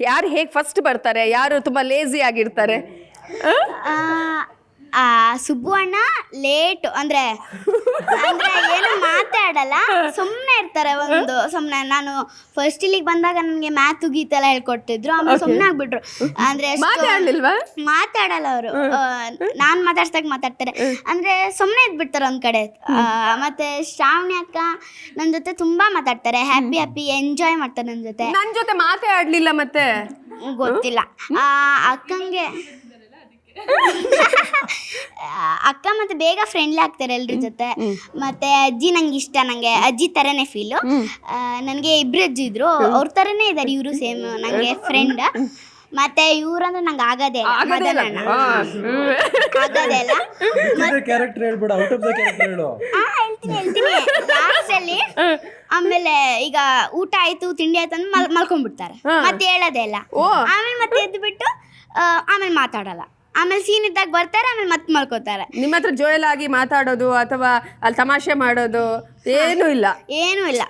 ಯಾರು ಹೇಗೆ ಫಸ್ಟ್ ಬರ್ತಾರೆ, ಯಾರು ತುಂಬಾ ಲೇಜಿ ಆಗಿರ್ತಾರೆ? ಸುಬ್ಬು ಅಣ್ಣ ಲೇಟು ಅಂದ್ರೆ ಏನು ಮಾತಾಡಲ್ಲ, ಸುಮ್ಮನೆ ಇರ್ತಾರೆ. ಸುಮ್ಮನೆ ನಾನು ಫಸ್ಟ್ ಇಲ್ಲಿಗೆ ಬಂದಾಗ ನನಗೆ ಮ್ಯಾಥು ಗೀತೆಲ್ಲ ಹೇಳ್ಕೊಡ್ತಿದ್ರು, ಆಮೇಲೆ ಸುಮ್ಮನೆ ಆಗ್ಬಿಟ್ರು. ಅಂದ್ರೆ ಮಾತಾಡಲ್ಲ ಅವರು. ನಾನು ಮಾತಾಡ್ಸ್ದಾಗ ಮಾತಾಡ್ತಾರೆ, ಅಂದ್ರೆ ಸುಮ್ಮನೆ ಇದ್ಬಿಡ್ತಾರೆ ಒಂದ್ ಕಡೆ. ಮತ್ತೆ ಶ್ರಾವಣಿ ಅಕ್ಕ ನನ್ನ ಜೊತೆ ತುಂಬಾ ಮಾತಾಡ್ತಾರೆ, ಹ್ಯಾಪಿ ಎಂಜಾಯ್ ಮಾಡ್ತಾರೆ ನನ್ನ ಜೊತೆ. ನನ್ನ ಜೊತೆ ಮಾತೇ ಆಡ್ಲಿಲ್ಲ ಮತ್ತೆ ಗೊತ್ತಿಲ್ಲ. ಅಕ್ಕಂಗೆ ಅಕ್ಕ ಮತ್ತೆ ಬೇಗ ಫ್ರೆಂಡ್ಲಿ ಆಗ್ತಾರೆ ಎಲ್ರ ಜೊತೆ. ಮತ್ತೆ ಅಜ್ಜಿ ನಂಗೆ ಇಷ್ಟ, ನಂಗೆ ಅಜ್ಜಿ ತರನೇ ಫೀಲು. ನನಗೆ ಇಬ್ರು ಅಜ್ಜಿ ಇದ್ರು, ಅವ್ರ ತರನೇ ಇದಾರೆ ಇವರು, ಸೇಮ್ ನಂಗೆ ಫ್ರೆಂಡ್. ಮತ್ತೆ ಇವ್ರಂದ್ರೆ ನಂಗೆ ಆಗೋದೇ ಹೇಳ್ತೀನಿ ಲಾಸ್ಟ್ ಅಲ್ಲಿ. ಆಮೇಲೆ ಈಗ ಊಟ ಆಯ್ತು ತಿಂಡಿ ಆಯ್ತು ಅಂದ್ರೆ ಮಲ್ಕೊಂಡ್ಬಿಡ್ತಾರೆ, ಮತ್ತೆ ಹೇಳೋದೇ ಇಲ್ಲ. ಆಮೇಲೆ ಮತ್ತೆ ಎದ್ದು ಬಿಟ್ಟು ಆಮೇಲೆ ಮಾತಾಡಲ್ಲ. ಆಮೇಲೆ ಸೀನ್ ಇದ್ದಾಗ ಬರ್ತಾರೆ, ಆಮೇಲೆ ಮತ್ತೆ ಮಲ್ಕೋತಾರೆ. ನಿಮ್ಮ ಹತ್ರ ಜೋಯಲ್ ಆಗಿ ಮಾತಾಡೋದು ಅಥವಾ ಅಲ್ಲಿ ತಮಾಷೆ ಮಾಡೋದು ಏನೂ ಇಲ್ಲ? ಏನೂ ಇಲ್ಲ.